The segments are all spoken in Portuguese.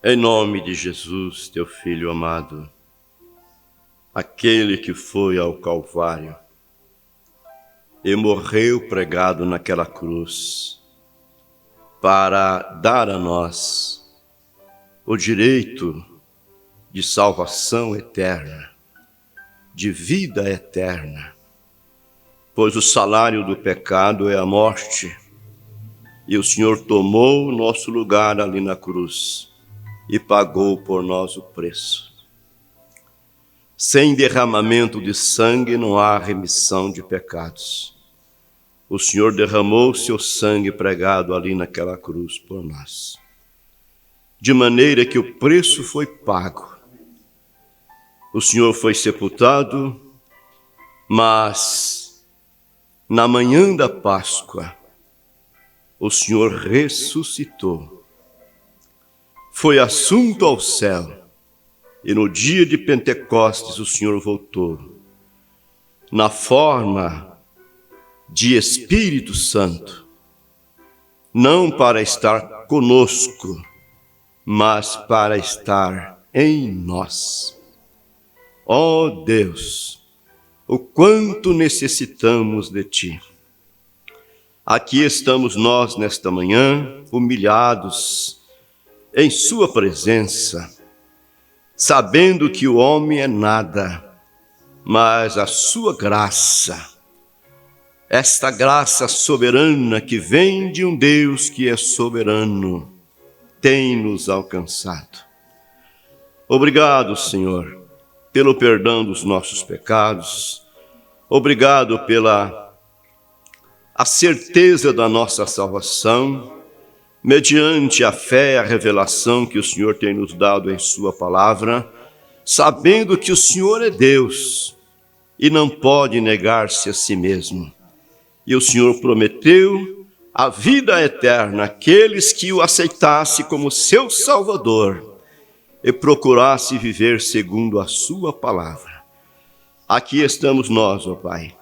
Em nome de Jesus, teu Filho amado, aquele que foi ao Calvário e morreu pregado naquela cruz para dar a nós o direito de salvação eterna, de vida eterna, pois o salário do pecado é a morte, e o Senhor tomou o nosso lugar ali na cruz e pagou por nós o preço. Sem derramamento de sangue não há remissão de pecados. O Senhor derramou seu sangue pregado ali naquela cruz por nós, de maneira que o preço foi pago. O Senhor foi sepultado, mas na manhã da Páscoa, o Senhor ressuscitou. Foi assunto ao céu, e no dia de Pentecostes o Senhor voltou, na forma de Espírito Santo, não para estar conosco, mas para estar em nós. Ó Deus, o quanto necessitamos de Ti. Aqui estamos nós nesta manhã, humilhados em Sua presença, sabendo que o homem é nada, mas a Sua graça, esta graça soberana que vem de um Deus que é soberano, tem nos alcançado. Obrigado, Senhor, pelo perdão dos nossos pecados. Obrigado pela a certeza da nossa salvação, mediante a fé e a revelação que o Senhor tem nos dado em Sua palavra, sabendo que o Senhor é Deus e não pode negar-se a si mesmo. E o Senhor prometeu a vida eterna àqueles que o aceitassem como seu Salvador e procurassem viver segundo a Sua palavra. Aqui estamos nós, ó Pai.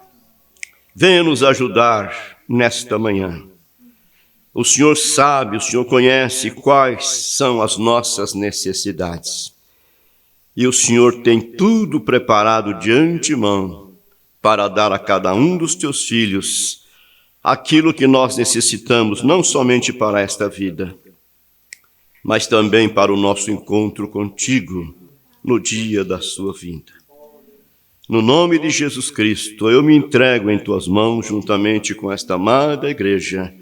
Venha nos ajudar nesta manhã. O Senhor sabe, o Senhor conhece quais são as nossas necessidades. E o Senhor tem tudo preparado de antemão para dar a cada um dos teus filhos aquilo que nós necessitamos, não somente para esta vida, mas também para o nosso encontro contigo no dia da sua vinda. No nome de Jesus Cristo, eu me entrego em tuas mãos, juntamente com esta amada igreja,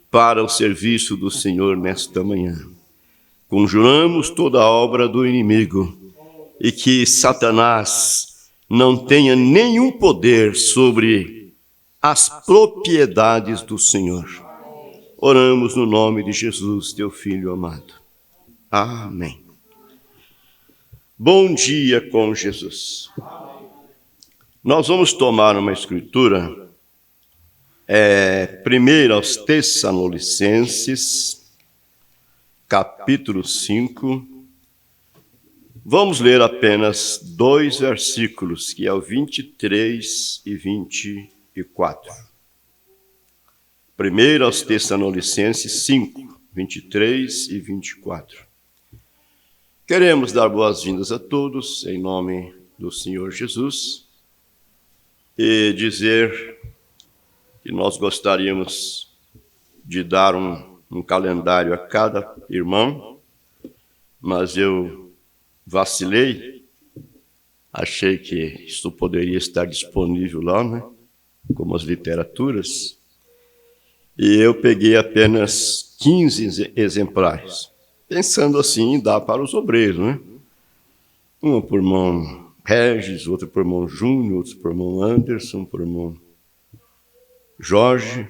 para o serviço do Senhor nesta manhã. Conjuramos toda a obra do inimigo e que Satanás não tenha nenhum poder sobre as propriedades do Senhor. Oramos no nome de Jesus, teu Filho amado. Amém. Bom dia com Jesus. Nós vamos tomar uma escritura, 1 aos Tessalonicenses, capítulo 5. Vamos ler apenas 2 versículos, que é o 23 e 24. 1 aos Tessalonicenses 5, 23 e 24. Queremos dar boas-vindas a todos, em nome do Senhor Jesus, e dizer que nós gostaríamos de dar um calendário a cada irmão, mas eu vacilei, achei que isso poderia estar disponível lá, né? Como as literaturas, e eu peguei apenas 15 exemplares, pensando assim em dar para os obreiros, né? Um por irmão Regis, outro por irmão Júnior, outro por irmão Anderson, por irmão Jorge.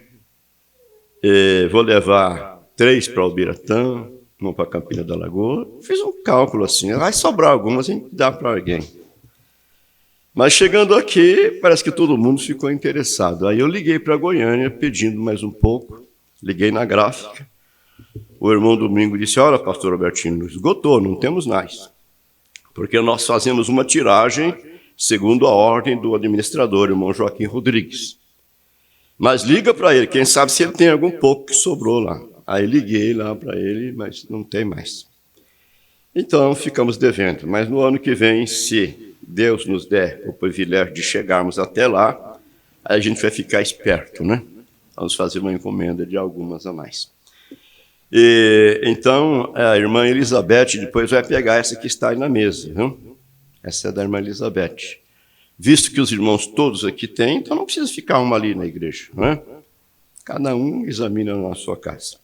Vou levar 3 para Albiratã, 1 para Campina da Lagoa. Fiz um cálculo assim, vai sobrar algumas, a gente dá para alguém. Mas chegando aqui, parece que todo mundo ficou interessado. Aí eu liguei para Goiânia pedindo mais um pouco, liguei na gráfica. O irmão Domingo disse, olha, pastor Albertino, esgotou, não temos mais. Porque nós fazemos uma tiragem segundo a ordem do administrador, o irmão Joaquim Rodrigues. Mas liga para ele, quem sabe se ele tem algum pouco que sobrou lá. Aí liguei lá para ele, mas não tem mais. Então, ficamos devendo. Mas no ano que vem, se Deus nos der o privilégio de chegarmos até lá, aí a gente vai ficar esperto, né? Vamos fazer uma encomenda de algumas a mais. Então, a irmã Elizabeth depois vai pegar essa que está aí na mesa, viu? Essa é da irmã Elizabeth. Visto que os irmãos todos aqui têm, então não precisa ficar uma ali na igreja, não é? Cada um examina na sua casa.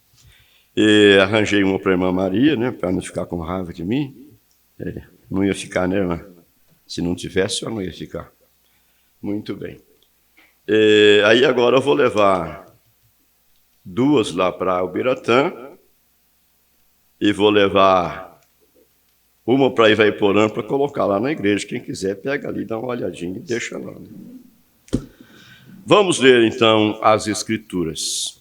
Arranjei uma para a irmã Maria, né, para não ficar com raiva de mim. Não ia ficar, né, irmã? Se não tivesse, eu não ia ficar. Muito bem. Aí agora eu vou levar 2 lá para Ubiratã e vou levar uma para Ivaiporã para colocar lá na igreja. Quem quiser, pega ali, dá uma olhadinha e deixa lá. Vamos ler, então, as Escrituras.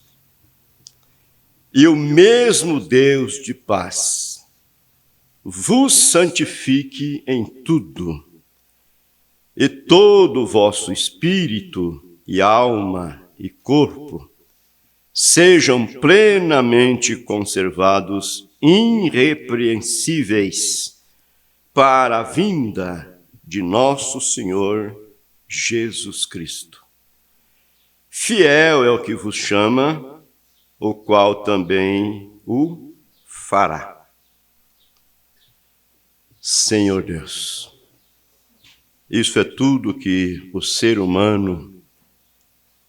E o mesmo Deus de paz vos santifique em tudo, e todo o vosso espírito e alma e corpo sejam plenamente conservados irrepreensíveis para a vinda de nosso Senhor Jesus Cristo. Fiel é o que vos chama, o qual também o fará. Senhor Deus, isso é tudo que o ser humano,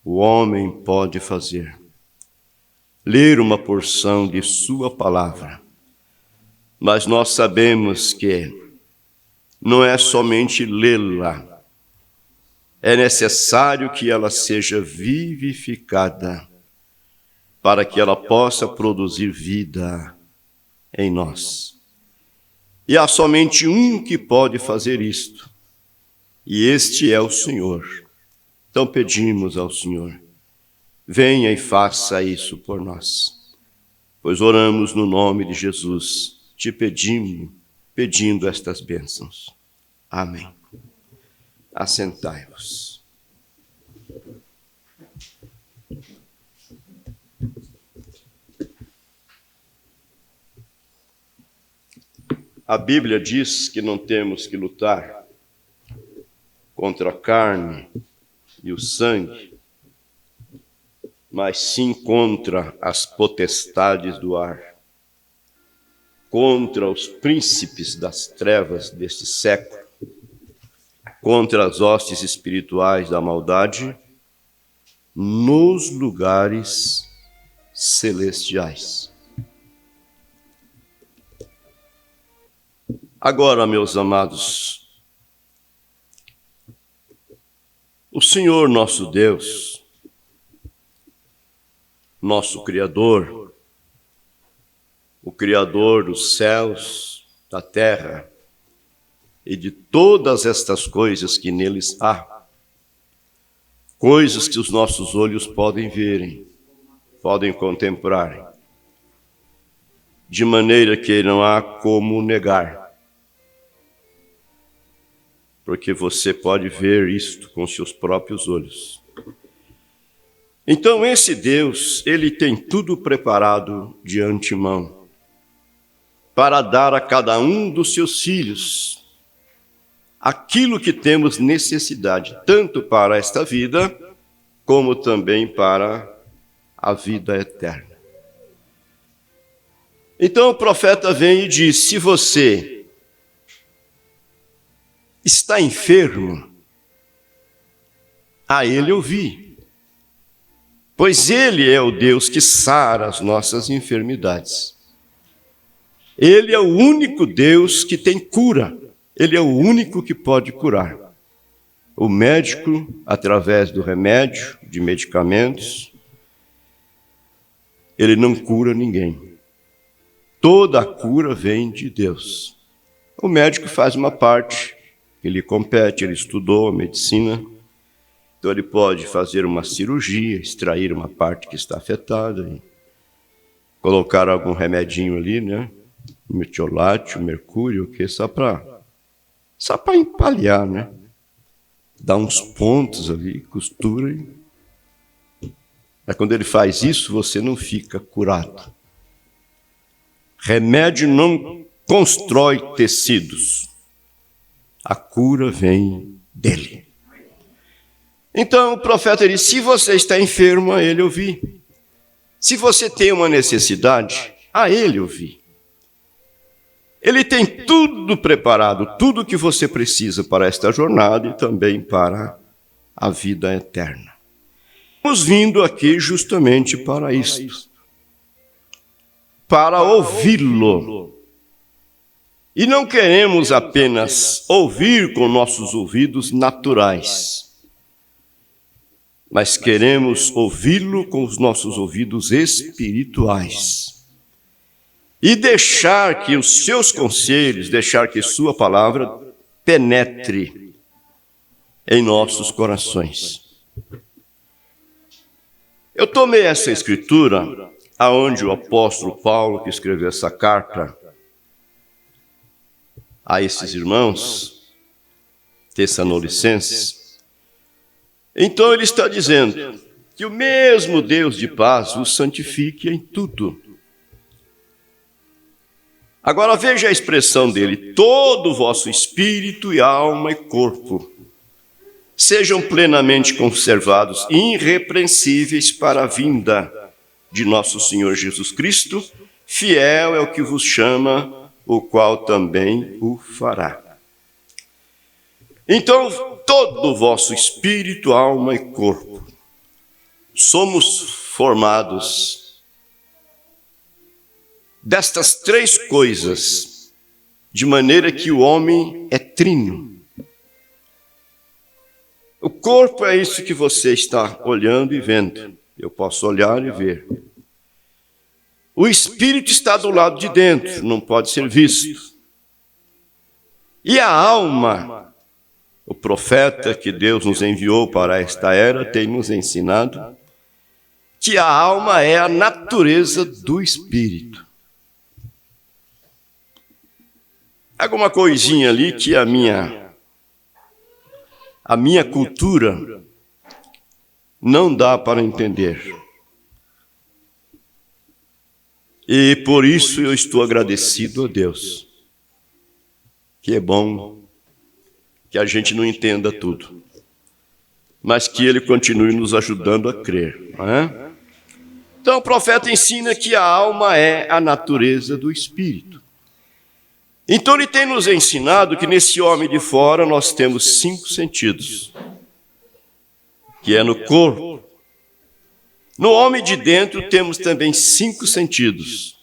o homem, pode fazer. Ler uma porção de sua palavra. Mas nós sabemos que não é somente lê-la, é necessário que ela seja vivificada, para que ela possa produzir vida em nós. E há somente um que pode fazer isto, e este é o Senhor. Então pedimos ao Senhor, venha e faça isso por nós, pois oramos no nome de Jesus, te pedindo estas bênçãos. Amém. Assentai-vos. A Bíblia diz que não temos que lutar contra a carne e o sangue, mas sim contra as potestades do ar, contra os príncipes das trevas deste século, contra as hostes espirituais da maldade nos lugares celestiais. Agora, meus amados, o Senhor nosso Deus, nosso Criador, o Criador dos céus, da terra e de todas estas coisas que neles há, coisas que os nossos olhos podem verem, podem contemplar, de maneira que não há como negar. Porque você pode ver isto com seus próprios olhos. Então esse Deus, ele tem tudo preparado de antemão para dar a cada um dos seus filhos aquilo que temos necessidade, tanto para esta vida, como também para a vida eterna. Então o profeta vem e diz, se você está enfermo, a ele ouvi, pois ele é o Deus que sara as nossas enfermidades. Ele é o único Deus que tem cura, ele é o único que pode curar. O médico, através do remédio, de medicamentos, ele não cura ninguém. Toda a cura vem de Deus. O médico faz uma parte, ele compete, ele estudou a medicina, então ele pode fazer uma cirurgia, extrair uma parte que está afetada, colocar algum remedinho ali, né? Metiolate, mercúrio, que só para empalhar, né? Dá uns pontos ali, costura. Mas quando ele faz isso, você não fica curado. Remédio não constrói tecidos. A cura vem dele. Então o profeta diz, se você está enfermo, a ele ouvir. Se você tem uma necessidade, a ele ouvir. Ele tem tudo preparado, tudo que você precisa para esta jornada e também para a vida eterna. Estamos vindo aqui justamente para isto, para ouvi-lo. E não queremos apenas ouvir com nossos ouvidos naturais, mas queremos ouvi-lo com os nossos ouvidos espirituais. E deixar que os seus conselhos, deixar que sua palavra penetre em nossos corações. Eu tomei essa escritura, aonde o apóstolo Paulo, que escreveu essa carta a esses irmãos tessalonicenses, então ele está dizendo que o mesmo Deus de paz os santifique em tudo. Agora veja a expressão dele, todo o vosso espírito e alma e corpo sejam plenamente conservados, irrepreensíveis para a vinda de nosso Senhor Jesus Cristo, fiel é o que vos chama, o qual também o fará. Então, todo o vosso espírito, alma e corpo, somos formados destas três coisas, de maneira que o homem é trino. O corpo é isso que você está olhando e vendo. Eu posso olhar e ver. O espírito está do lado de dentro, não pode ser visto. E a alma, o profeta que Deus nos enviou para esta era, tem nos ensinado que a alma é a natureza do espírito. Alguma coisinha ali que a minha cultura não dá para entender. E por isso eu estou agradecido a Deus, que é bom que a gente não entenda tudo, mas que Ele continue nos ajudando a crer, não é? Então o profeta ensina que a alma é a natureza do espírito. Então ele tem nos ensinado que nesse homem de fora nós temos 5 sentidos, que é no corpo. No homem de dentro temos também 5 sentidos.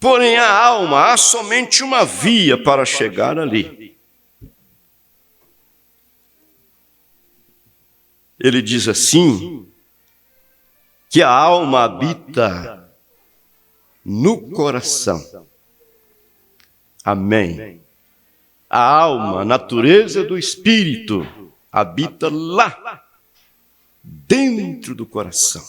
Porém a alma há somente uma via para chegar ali. Ele diz assim, que a alma habita no coração. Amém. A alma, a natureza do espírito, habita lá, dentro do coração.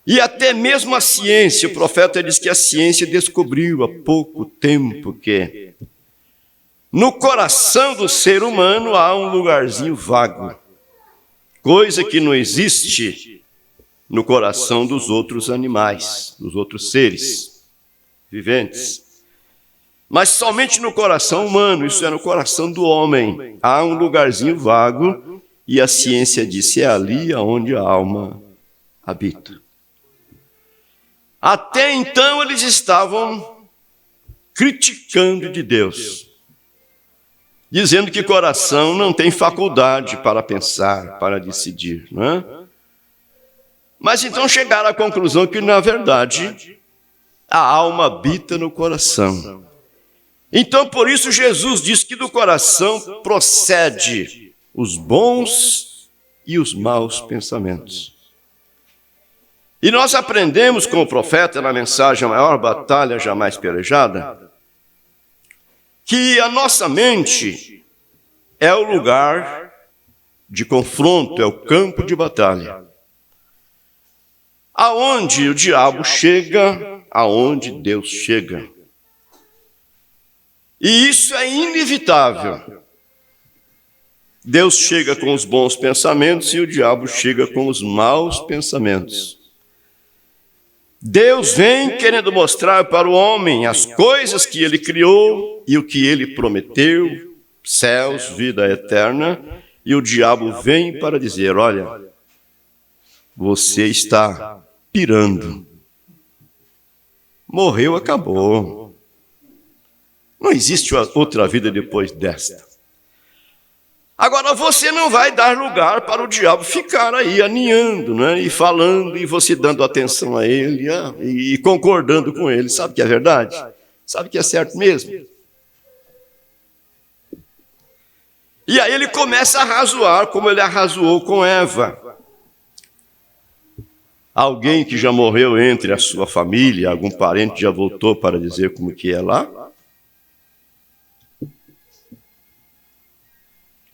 E até mesmo a ciência, o profeta diz que a ciência descobriu há pouco tempo que no coração do ser humano há um lugarzinho vago, coisa que não existe no coração dos outros animais, dos outros seres viventes. Mas somente no coração humano, isso é no coração do homem, há um lugarzinho vago e a ciência disse, é ali onde a alma habita. Até então eles estavam criticando de Deus, dizendo que coração não tem faculdade para pensar, para decidir, não é? Mas então chegaram à conclusão que, na verdade, a alma habita no coração. Então, por isso, Jesus diz que do coração procede os bons e os maus pensamentos. E nós aprendemos com o profeta na mensagem A Maior Batalha Jamais Pelejada, que a nossa mente é o lugar de confronto, é o campo de batalha. Aonde o diabo chega, aonde Deus chega. E isso é inevitável. Deus chega com os bons pensamentos e o diabo chega com os maus pensamentos. Deus vem querendo mostrar para o homem as coisas que ele criou e o que ele prometeu, céus, vida eterna, e o diabo vem para dizer, olha, você está pirando. Morreu, acabou. Não existe outra vida depois desta. Agora, você não vai dar lugar para o diabo ficar aí aninhando, né? E falando, e você dando atenção a ele, e concordando com ele. Sabe que é verdade? Sabe que é certo mesmo? E aí ele começa a arrazoar, como ele arrazoou com Eva. Alguém que já morreu entre a sua família, algum parente já voltou para dizer como que é lá?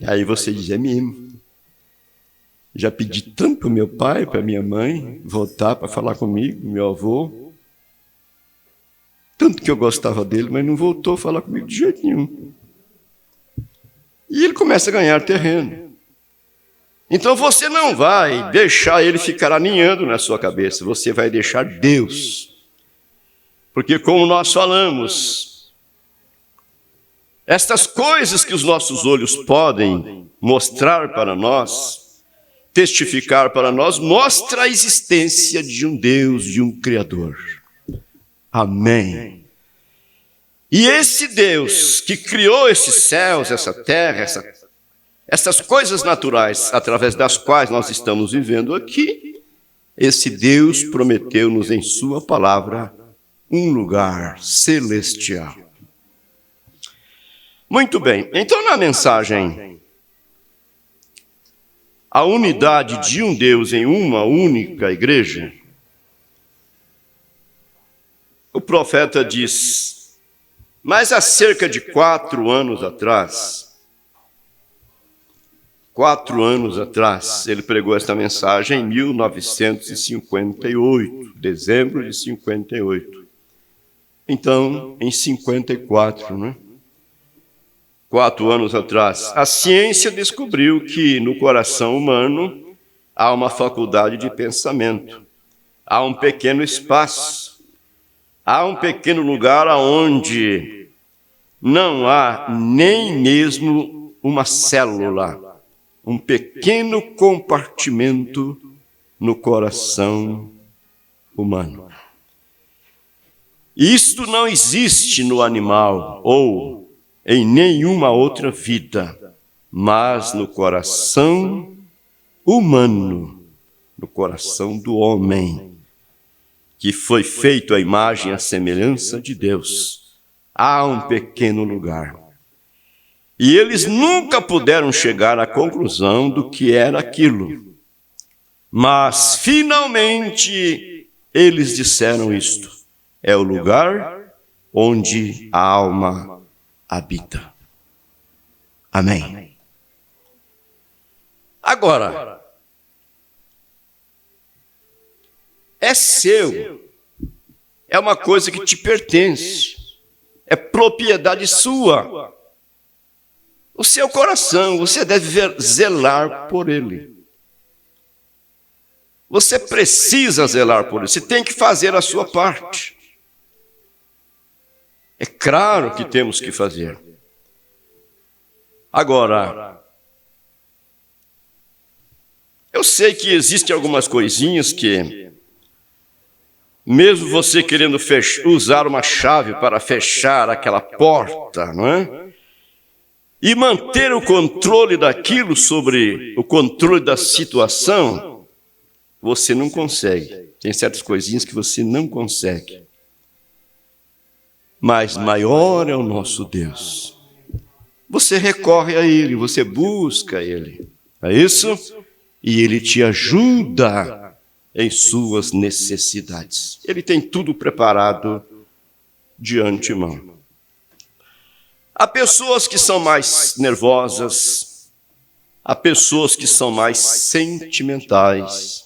Aí você diz, é mesmo. Já pedi tanto para o meu pai, para minha mãe, voltar para falar comigo, meu avô. Tanto que eu gostava dele, mas não voltou a falar comigo de jeito nenhum. E ele começa a ganhar terreno. Então você não vai deixar ele ficar aninhando na sua cabeça, você vai deixar Deus. Porque como nós falamos, estas coisas que os nossos olhos podem mostrar para nós, testificar para nós, mostra a existência de um Deus, de um Criador. Amém. E esse Deus que criou esses céus, essa terra, essas coisas naturais através das quais nós estamos vivendo aqui, esse Deus prometeu-nos em sua palavra um lugar celestial. Muito bem, então na mensagem, a unidade de um Deus em uma única igreja, o profeta diz, mas há cerca de 4 anos atrás, ele pregou esta mensagem em 1958, dezembro de 58. Então, em 54, né? 4 anos atrás, a ciência descobriu que no coração humano há uma faculdade de pensamento, há um pequeno espaço, há um pequeno lugar onde não há nem mesmo uma célula, um pequeno compartimento no coração humano. Isto não existe no animal ou em nenhuma outra vida, mas no coração humano, no coração do homem, que foi feito à imagem e à semelhança de Deus, há um pequeno lugar. E eles nunca puderam chegar à conclusão do que era aquilo. Mas, finalmente, eles disseram isto: é o lugar onde a alma habita. Amém. Agora, é seu, é uma coisa que te pertence, é propriedade sua. O seu coração, você deve zelar por ele. Você precisa zelar por ele, você tem que fazer a sua parte. É claro que temos que fazer. Agora, eu sei que existem algumas coisinhas que, mesmo você querendo usar uma chave para fechar aquela porta, não é? E manter o controle daquilo sobre o controle da situação, você não consegue. Tem certas coisinhas que você não consegue. Mas maior é o nosso Deus. Você recorre a Ele, você busca Ele. É isso? E Ele te ajuda em suas necessidades. Ele tem tudo preparado de antemão. Há pessoas que são mais nervosas, há pessoas que são mais sentimentais,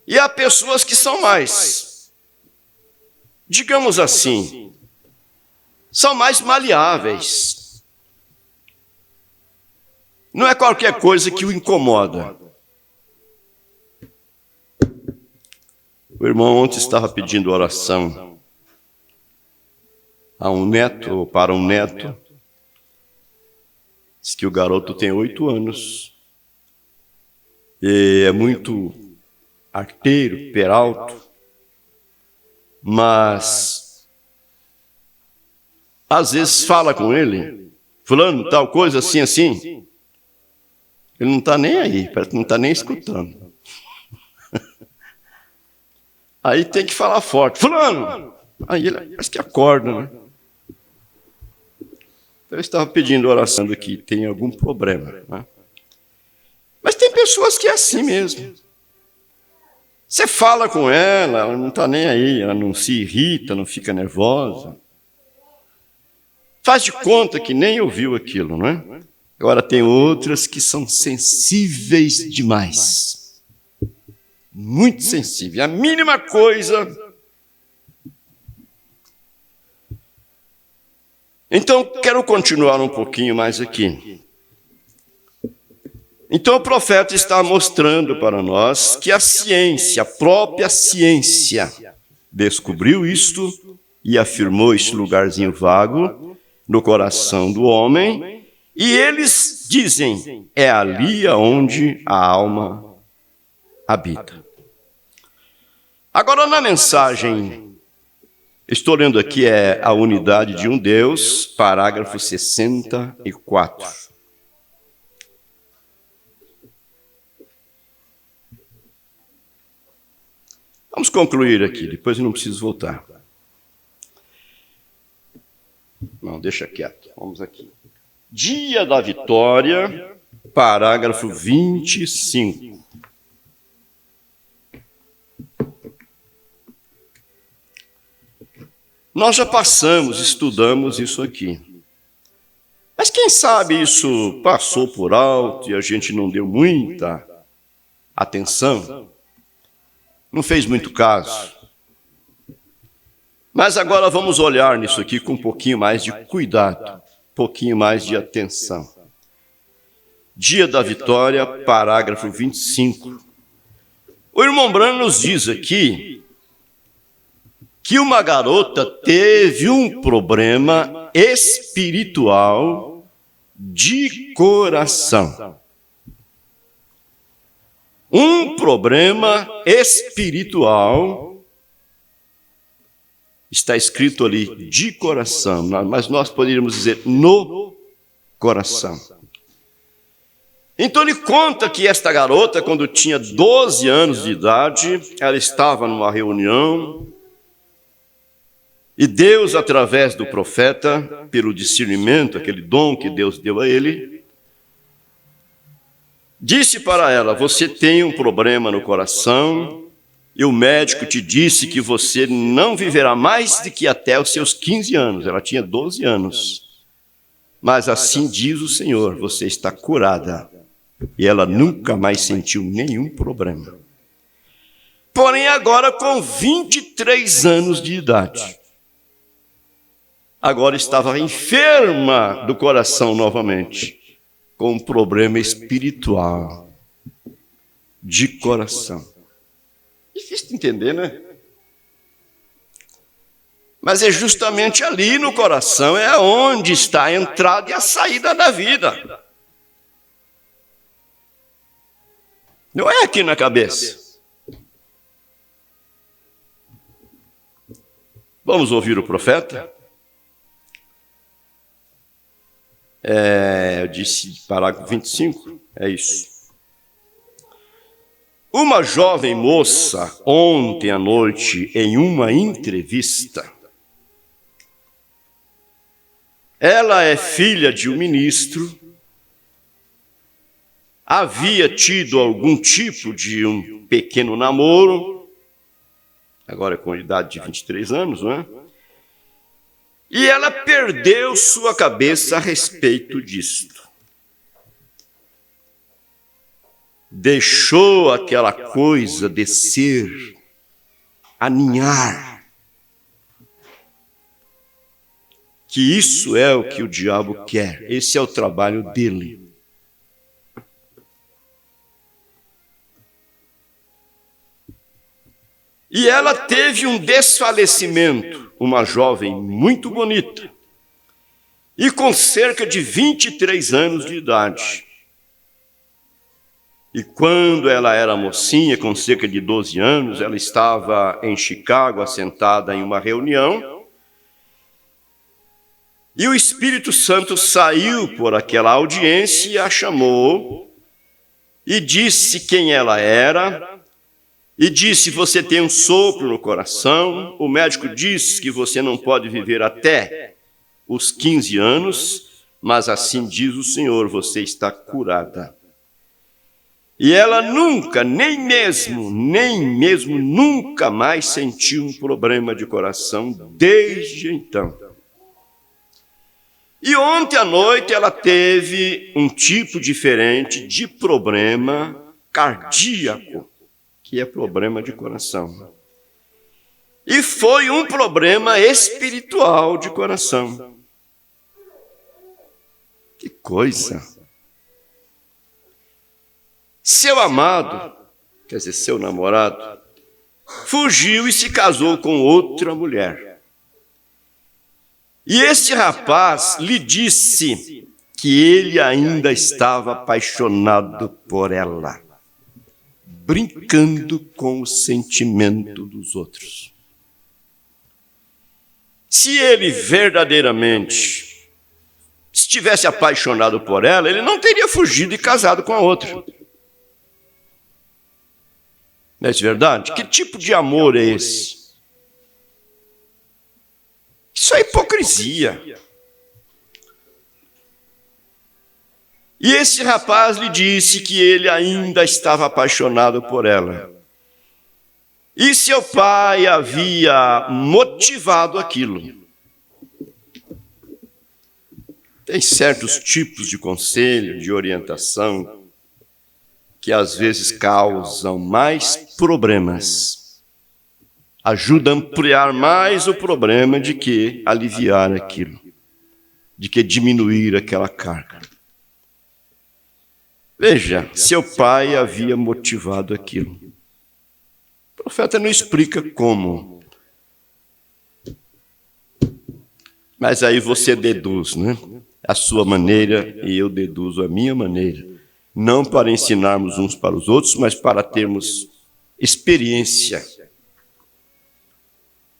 e há pessoas que são mais, digamos assim, são mais maleáveis. Não é qualquer coisa que o incomoda. O irmão ontem estava pedindo oração a um neto, ou para um neto. Diz que o garoto tem 8 anos. E é muito arteiro, peralto. Mas, às vezes fala com ele, fulano, tal coisa, assim, assim. Ele não está nem aí, parece que não está nem escutando. Aí tem que falar forte, fulano! Aí ele parece que acorda, né? Então eu estava pedindo oração aqui, tem algum problema, né? Mas tem pessoas que é assim mesmo. Você fala com ela, ela não está nem aí, ela não se irrita, não fica nervosa. Faz de conta que nem ouviu aquilo, não é? Agora tem outras que são sensíveis demais. Muito sensíveis. A mínima coisa. Então, quero continuar um pouquinho mais aqui. Então, o profeta está mostrando para nós que a ciência, a própria ciência, descobriu isto e afirmou este lugarzinho vago no coração do homem. E eles dizem, é ali onde a alma habita. Agora, na mensagem, estou lendo aqui, é a unidade de um Deus, parágrafo 64. Vamos concluir aqui, depois eu não preciso voltar. Não, deixa quieto, vamos aqui. Dia da Vitória, parágrafo 25. Nós já passamos, estudamos isso aqui. Mas quem sabe isso passou por alto e a gente não deu muita atenção, não fez muito caso. Mas agora vamos olhar nisso aqui com um pouquinho mais de cuidado, um pouquinho mais de atenção. Dia da Vitória, parágrafo 25. O irmão Branham nos diz aqui que uma garota teve um problema espiritual de coração. Um problema espiritual, está escrito ali, de coração, mas nós poderíamos dizer no coração. Então ele conta que esta garota, quando tinha 12 anos de idade, ela estava numa reunião, e Deus, através do profeta, pelo discernimento, aquele dom que Deus deu a ele, disse para ela, você tem um problema no coração, e o médico te disse que você não viverá mais do que até os seus 15 anos. Ela tinha 12 anos. Mas assim diz o Senhor, você está curada. E ela nunca mais sentiu nenhum problema. Porém, agora com 23 anos de idade, agora estava enferma do coração novamente, com um problema espiritual de coração. Difícil de entender, né? Mas é justamente ali no coração, é onde está a entrada e a saída da vida. Não é aqui na cabeça. Vamos ouvir o profeta? Eu disse parágrafo 25, é isso. Uma jovem moça, ontem à noite, em uma entrevista, ela é filha de um ministro, havia tido algum tipo de um pequeno namoro, agora com idade de 23 anos, não é? E ela perdeu sua cabeça a respeito disto. Deixou aquela coisa descer, aninhar. Que isso é o que o diabo quer. Esse é o trabalho dele. E ela teve um desfalecimento, uma jovem muito bonita, e com cerca de 23 anos de idade. E quando ela era mocinha, com cerca de 12 anos, ela estava em Chicago, assentada em uma reunião, e o Espírito Santo saiu por aquela audiência e a chamou, e disse quem ela era, e disse: você tem um sopro no coração, o médico diz que você não pode viver até os 15 anos, mas assim diz o Senhor, você está curada. E ela nunca, nem mesmo, nunca mais sentiu um problema de coração desde então. E ontem à noite ela teve um tipo diferente de problema cardíaco, que é problema de coração. E foi um problema espiritual de coração. Que coisa! Seu amado, quer dizer, seu namorado, fugiu e se casou com outra mulher. E este rapaz lhe disse que ele ainda estava apaixonado por ela, brincando com o sentimento dos outros. Se ele verdadeiramente estivesse apaixonado por ela, ele não teria fugido e casado com a outra. Não é verdade? Que tipo de amor é esse? Isso é hipocrisia. E esse rapaz lhe disse que ele ainda estava apaixonado por ela. E seu pai havia motivado aquilo. Tem certos tipos de conselho, de orientação, que às vezes causam mais problemas, ajuda a ampliar mais o problema de que aliviar aquilo, de que diminuir aquela carga. Veja, seu pai havia motivado aquilo. O profeta não explica como, mas aí você deduz, né? A sua maneira e eu deduzo a minha maneira. Não para ensinarmos uns para os outros, mas para termos experiência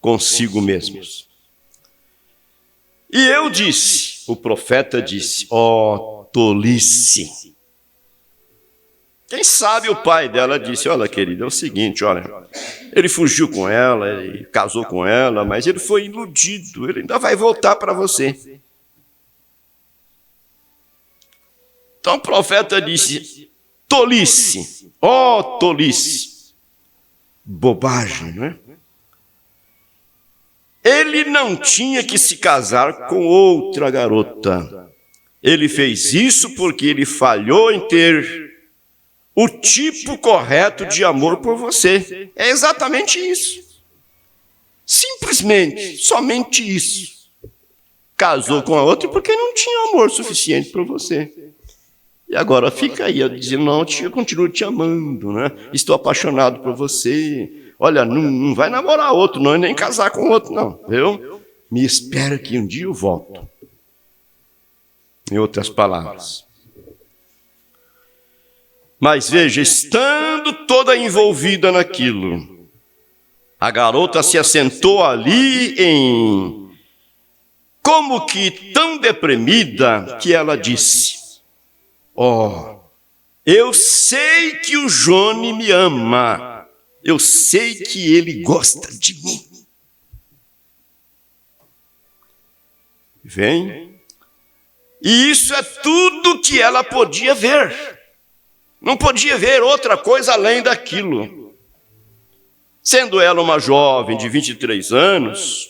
consigo mesmos. E eu disse, o profeta disse, ó tolice. Quem sabe o pai dela disse, olha querida, é o seguinte, olha, ele fugiu com ela, ele casou com ela, mas ele foi iludido, ele ainda vai voltar para você. Então o profeta disse, tolice, ó tolice, bobagem, não é? Ele não tinha que se casar com outra garota. Ele fez isso porque ele falhou em ter o tipo correto de amor por você. É exatamente isso. Simplesmente, somente isso. Casou com a outra porque não tinha amor suficiente por você. E agora fica aí, dizendo, não, eu continuo te amando, né? Estou apaixonado por você. Olha, não vai namorar outro, não, e nem casar com outro, não, viu? Me espera que um dia eu volto. Em outras palavras. Mas veja, estando toda envolvida naquilo, a garota se assentou ali como que tão deprimida que ela disse, ó, eu sei que o Johnny me ama. Eu sei que ele gosta de mim. Vem. E isso é tudo que ela podia ver. Não podia ver outra coisa além daquilo. Sendo ela uma jovem de 23 anos,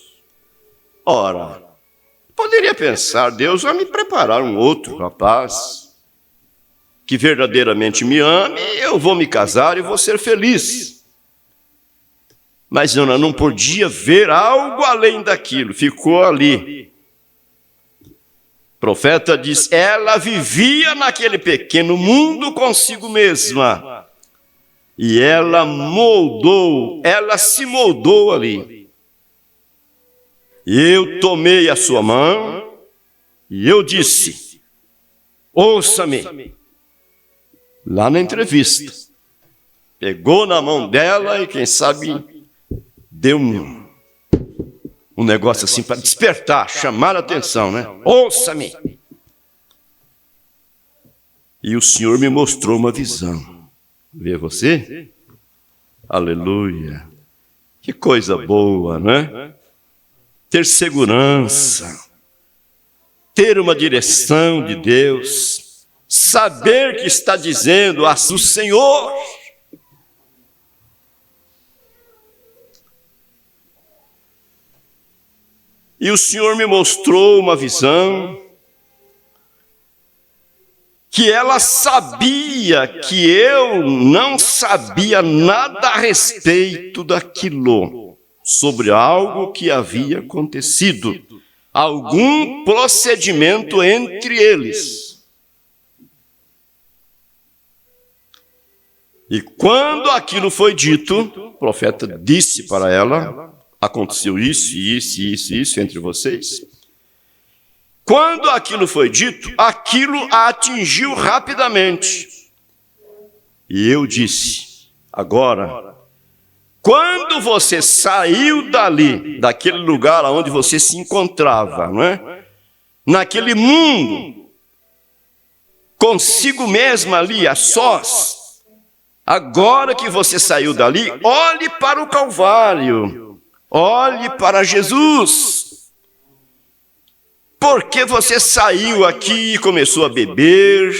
ora, poderia pensar, Deus vai me preparar um outro rapaz que verdadeiramente me ame, eu vou me casar e vou ser feliz. Mas ela não podia ver algo além daquilo, ficou ali. O profeta diz, ela vivia naquele pequeno mundo consigo mesma. E ela se moldou ali. E eu tomei a sua mão e eu disse: ouça-me. Lá na entrevista, pegou na mão dela e quem sabe deu um negócio assim para despertar, chamar a atenção, né? Ouça-me. E o Senhor me mostrou uma visão. Vê você? Aleluia. Que coisa boa, não é? Ter segurança, ter uma direção de Deus, saber que está dizendo a do Senhor. E o Senhor me mostrou uma visão que ela sabia que eu não sabia nada a respeito daquilo, sobre algo que havia acontecido, algum procedimento entre eles. E quando aquilo foi dito, o profeta disse para ela: aconteceu isso entre vocês. Quando aquilo foi dito, aquilo a atingiu rapidamente. E eu disse: agora, quando você saiu dali, daquele lugar onde você se encontrava, não é? Naquele mundo, consigo mesma ali, a sós, agora que você saiu dali, olhe para o Calvário, olhe para Jesus. Porque você saiu aqui e começou a beber,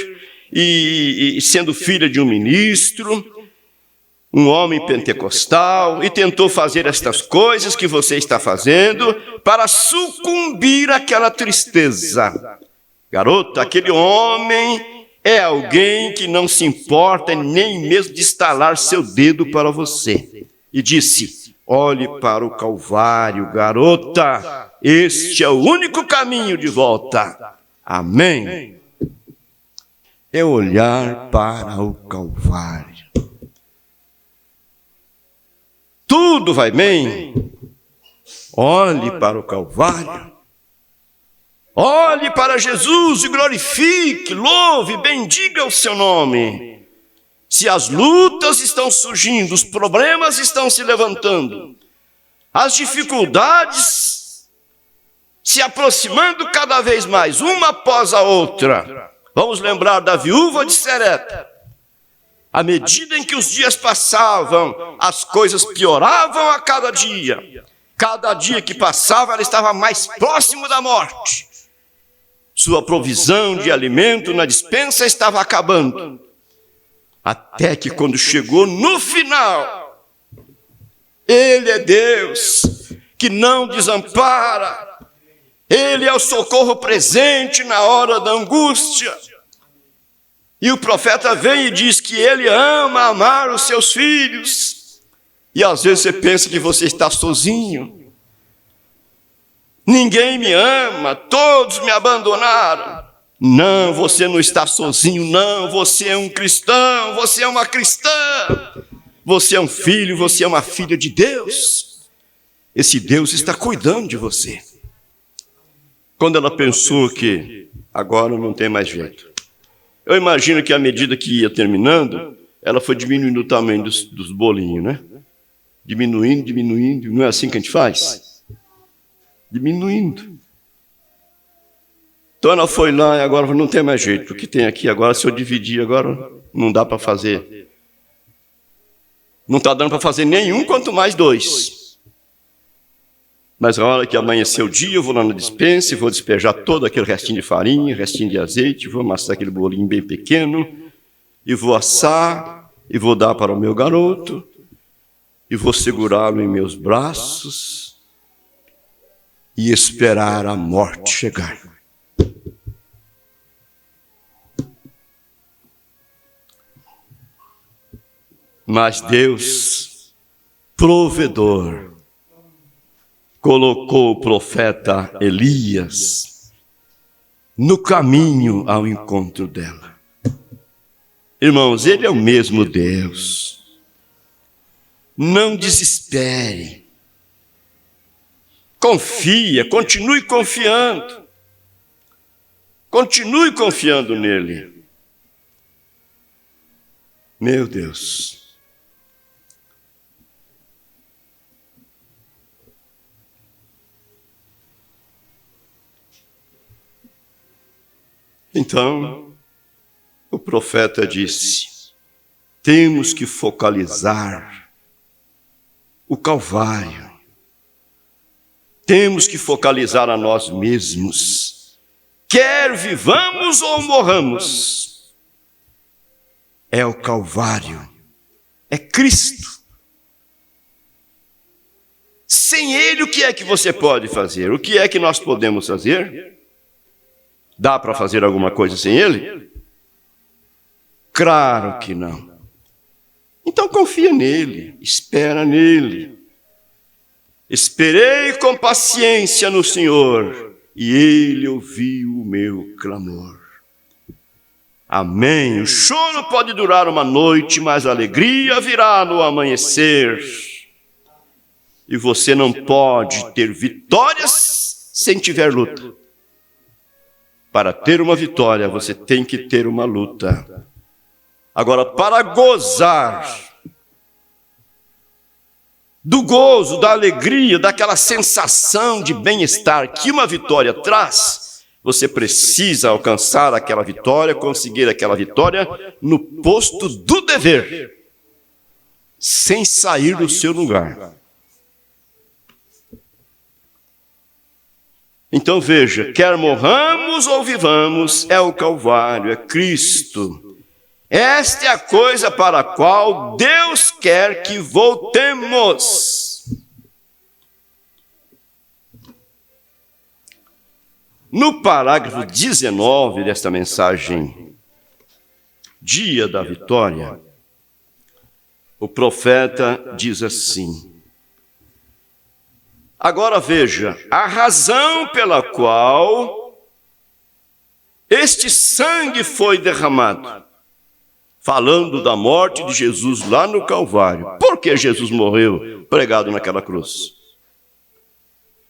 e sendo filha de um ministro, um homem pentecostal, e tentou fazer estas coisas que você está fazendo para sucumbir àquela tristeza. Garota, aquele homem é alguém que não se importa nem mesmo de estalar seu dedo para você. E disse: olhe para o Calvário, garota, este é o único caminho de volta. Amém? É olhar para o Calvário. Tudo vai bem? Olhe para o Calvário. Olhe para Jesus e glorifique, louve, bendiga o seu nome. Se as lutas estão surgindo, os problemas estão se levantando, as dificuldades se aproximando cada vez mais, uma após a outra. Vamos lembrar da viúva de Serepta. À medida em que os dias passavam, as coisas pioravam a cada dia. Cada dia que passava, ela estava mais próximo da morte. Sua provisão de alimento na despensa estava acabando. Até que quando chegou no final, Ele é Deus que não desampara. Ele é o socorro presente na hora da angústia. E o profeta vem e diz que ele ama amar os seus filhos. E às vezes você pensa que você está sozinho. Ninguém me ama, todos me abandonaram. Não, você não está sozinho, não. Você é um cristão, você é uma cristã. Você é um filho, você é uma filha de Deus. Esse Deus está cuidando de você. Quando ela pensou que agora não tem mais jeito, eu imagino que à medida que ia terminando, ela foi diminuindo o tamanho dos bolinhos, né? Diminuindo. Não é assim que a gente faz? Diminuindo. Então ela foi lá e agora não tem mais jeito. O que tem aqui agora, se eu dividir agora, não dá para fazer. Não está dando para fazer nenhum, quanto mais dois. Mas a hora que amanhecer o dia, eu vou lá na despensa e vou despejar todo aquele restinho de farinha, restinho de azeite, vou amassar aquele bolinho bem pequeno, e vou assar, e vou dar para o meu garoto, e vou segurá-lo em meus braços, e esperar a morte chegar. Mas Deus, provedor, colocou o profeta Elias no caminho ao encontro dela. Irmãos, Ele é o mesmo Deus. Não desespere. Confia, continue confiando. Continue confiando nele. Meu Deus. Então, o profeta disse: temos que focalizar o Calvário. Temos que focalizar a nós mesmos. Quer vivamos ou morramos, é o Calvário, é Cristo. Sem Ele, o que é que você pode fazer? O que é que nós podemos fazer? Dá para fazer alguma coisa sem Ele? Claro que não. Então confia nele, espera nele. Esperei com paciência no Senhor, e Ele ouviu o meu clamor. Amém. O choro pode durar uma noite, mas a alegria virá no amanhecer. E você não pode ter vitórias sem tiver luta. Para ter uma vitória, você tem que ter uma luta. Agora, para gozar do gozo, da alegria, daquela sensação de bem-estar que uma vitória traz, você precisa alcançar aquela vitória, conseguir aquela vitória no posto do dever, sem sair do seu lugar. Então veja, quer morramos ou vivamos, é o Calvário, é Cristo. Esta é a coisa para a qual Deus quer que voltemos. No parágrafo 19 desta mensagem, Dia da Vitória, o profeta diz assim: agora veja, a razão pela qual este sangue foi derramado. Falando da morte de Jesus lá no Calvário. Por que Jesus morreu pregado naquela cruz?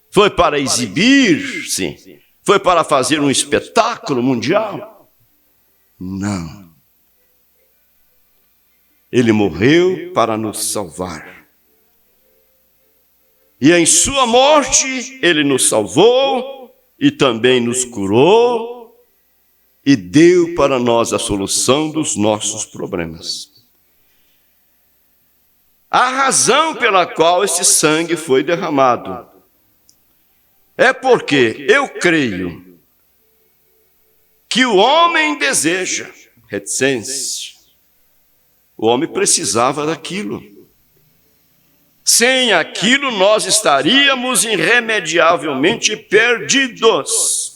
Foi para exibir? Sim. Foi para fazer um espetáculo mundial? Não. Ele morreu para nos salvar. E em sua morte, ele nos salvou e também nos curou e deu para nós a solução dos nossos problemas. A razão pela qual esse sangue foi derramado é porque eu creio que o homem deseja reticência. O homem precisava daquilo. Sem aquilo, nós estaríamos irremediavelmente perdidos.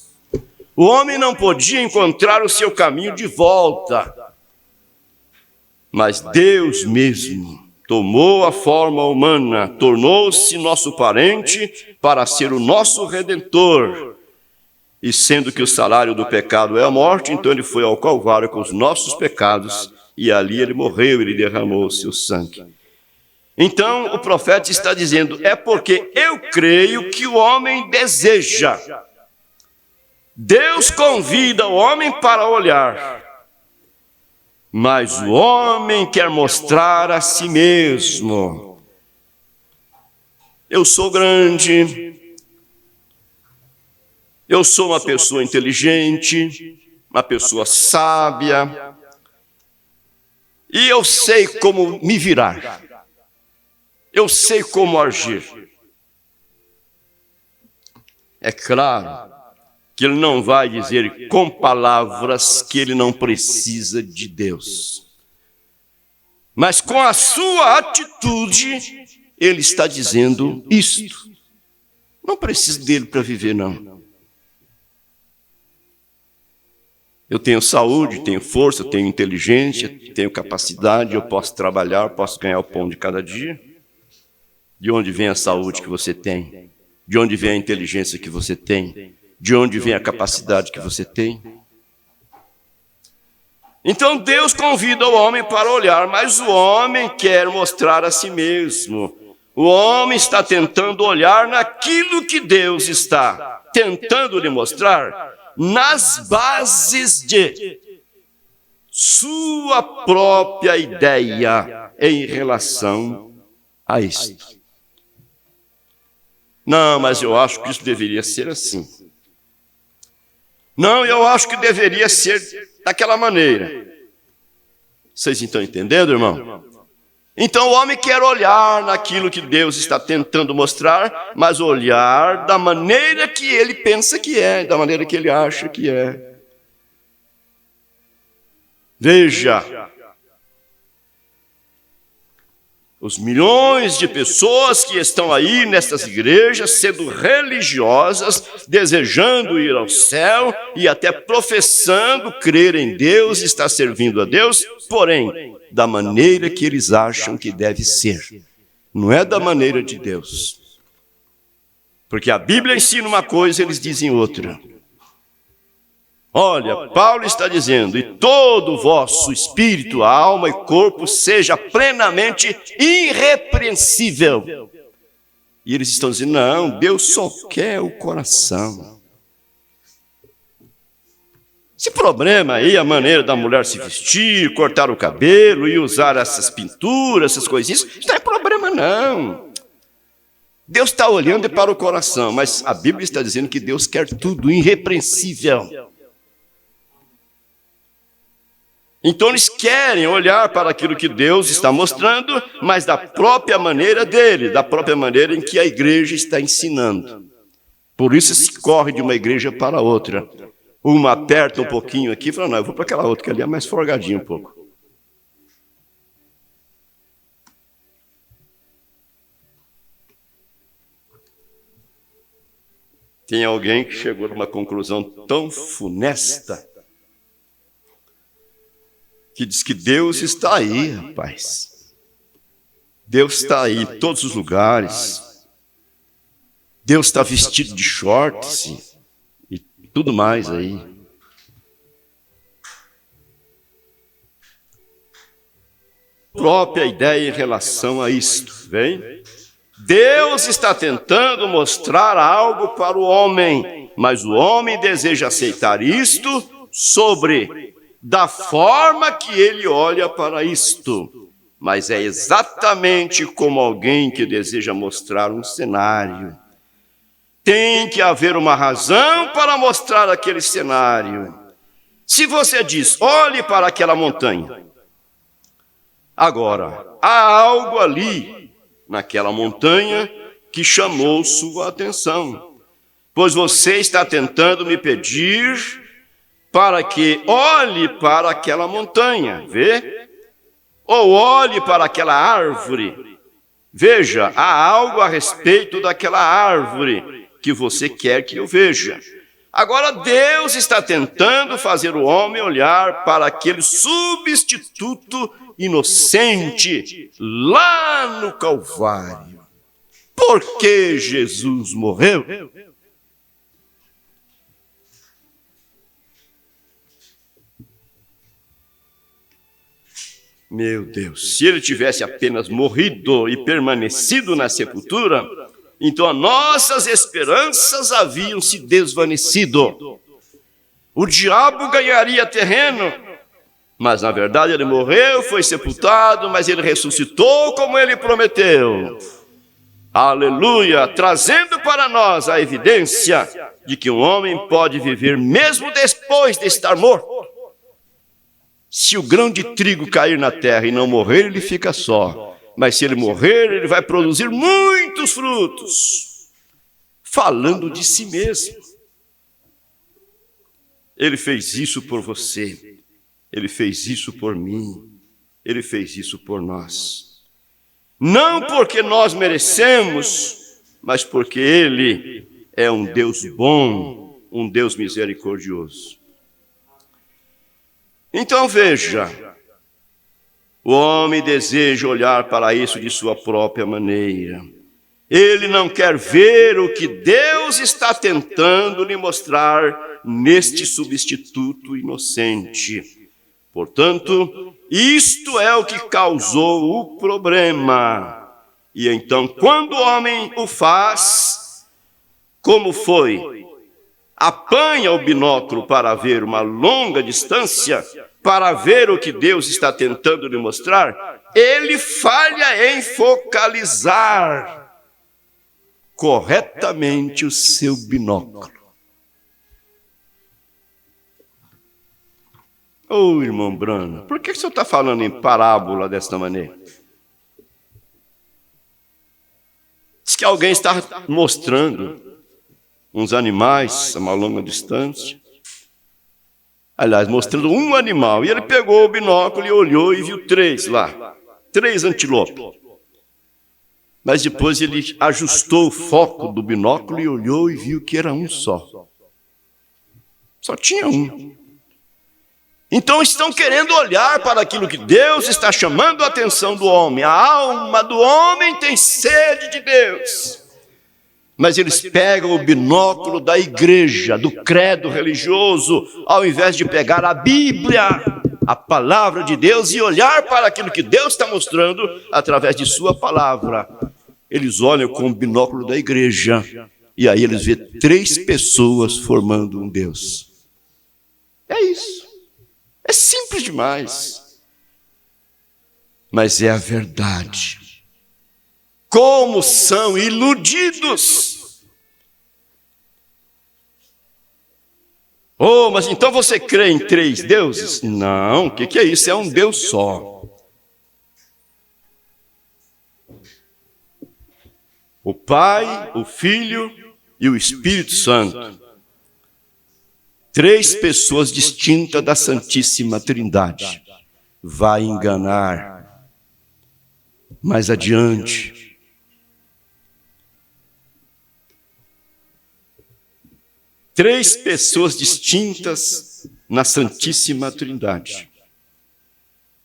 O homem não podia encontrar o seu caminho de volta. Mas Deus mesmo tomou a forma humana, tornou-se nosso parente para ser o nosso Redentor. E sendo que o salário do pecado é a morte, então ele foi ao Calvário com os nossos pecados, e ali ele morreu, ele derramou o seu sangue. Então o profeta está dizendo, é porque eu creio que o homem deseja. Deus convida o homem para olhar, mas o homem quer mostrar a si mesmo. Eu sou grande, eu sou uma pessoa inteligente, uma pessoa sábia, e eu sei como me virar, eu sei como agir. É claro que ele não vai dizer com palavras que ele não precisa de Deus. Mas com a sua atitude, ele está dizendo isto. Não preciso dele para viver, não. Eu tenho saúde, tenho força, tenho inteligência, tenho capacidade, eu posso trabalhar, posso ganhar o pão de cada dia. De onde vem a saúde que você tem? De onde vem a inteligência que você tem? De onde vem a capacidade que você tem? Então Deus convida o homem para olhar, mas o homem quer mostrar a si mesmo. O homem está tentando olhar naquilo que Deus está tentando lhe mostrar, nas bases de sua própria ideia em relação a isto. Não, mas eu acho que isso deveria ser assim. Não, eu acho que deveria ser daquela maneira. Vocês estão entendendo, irmão? Então o homem quer olhar naquilo que Deus está tentando mostrar, mas olhar da maneira que ele pensa que é, da maneira que ele acha que é. Veja, os milhões de pessoas que estão aí nestas igrejas, sendo religiosas, desejando ir ao céu e até professando crer em Deus, estar servindo a Deus, porém, da maneira que eles acham que deve ser. Não é da maneira de Deus. Porque a Bíblia ensina uma coisa, eles dizem outra. Olha, Paulo está dizendo, e todo o vosso espírito, alma e corpo seja plenamente irrepreensível. E eles estão dizendo, não, Deus só quer o coração. Esse problema aí, a maneira da mulher se vestir, cortar o cabelo e usar essas pinturas, essas coisinhas, isso não é problema não. Deus está olhando para o coração, mas a Bíblia está dizendo que Deus quer tudo irrepreensível. Então eles querem olhar para aquilo que Deus está mostrando, mas da própria maneira dele, da própria maneira em que a igreja está ensinando. Por isso se corre de uma igreja para outra. Uma aperta um pouquinho aqui e fala, não, eu vou para aquela outra, que ali é mais folgadinho um pouco. Tem alguém que chegou a uma conclusão tão funesta, que diz que Deus está aí, rapaz. Deus está aí em todos os lugares. Deus está vestido de shorts e tudo mais aí. Própria ideia em relação a isto, vem? Deus está tentando mostrar algo para o homem, mas o homem deseja aceitar isto da forma que ele olha para isto. Mas é exatamente como alguém que deseja mostrar um cenário. Tem que haver uma razão para mostrar aquele cenário. Se você diz, olhe para aquela montanha. Agora, há algo ali, naquela montanha, que chamou sua atenção. Pois você está tentando me pedir para que olhe para aquela montanha, vê? Ou olhe para aquela árvore. Veja, há algo a respeito daquela árvore que você quer que eu veja. Agora Deus está tentando fazer o homem olhar para aquele substituto inocente lá no Calvário. Por que Jesus morreu? Meu Deus, se ele tivesse apenas morrido e permanecido na sepultura, então as nossas esperanças haviam se desvanecido. O diabo ganharia terreno, mas na verdade ele morreu, foi sepultado, mas ele ressuscitou como ele prometeu. Aleluia! Trazendo para nós a evidência de que um homem pode viver mesmo depois de estar morto. Se o grão de trigo cair na terra e não morrer, ele fica só. Mas se ele morrer, ele vai produzir muitos frutos. Falando de si mesmo. Ele fez isso por você. Ele fez isso por mim. Ele fez isso por nós. Não porque nós merecemos, mas porque Ele é um Deus bom, um Deus misericordioso. Então veja, o homem deseja olhar para isso de sua própria maneira. Ele não quer ver o que Deus está tentando lhe mostrar neste substituto inocente. Portanto, isto é o que causou o problema. E então, quando o homem o faz, como foi? Apanha o binóculo para ver uma longa distância, para ver o que Deus está tentando lhe mostrar, ele falha em focalizar corretamente o seu binóculo. Ô, irmão Brano, por que o senhor está falando em parábola desta maneira? Diz que alguém está mostrando uns animais a uma longa distância. Aliás, mostrando um animal. E ele pegou o binóculo e olhou e viu 3 lá. 3 antilopes. Mas depois ele ajustou o foco do binóculo e olhou e viu que era um só. Só tinha um. Então estão querendo olhar para aquilo que Deus está chamando a atenção do homem. A alma do homem tem sede de Deus. Mas eles pegam o binóculo da igreja, do credo religioso, ao invés de pegar a Bíblia, a palavra de Deus, e olhar para aquilo que Deus está mostrando através de sua palavra. Eles olham com o binóculo da igreja, e aí eles veem 3 pessoas formando um Deus. É isso. É simples demais. Mas é a verdade. Como são iludidos. Oh, mas então você crê em 3 deuses? Não, o que é isso? É um Deus só. O Pai, o Filho e o Espírito Santo. 3 pessoas distintas da Santíssima Trindade. Vai enganar mais adiante. Três pessoas distintas na Santíssima Trindade.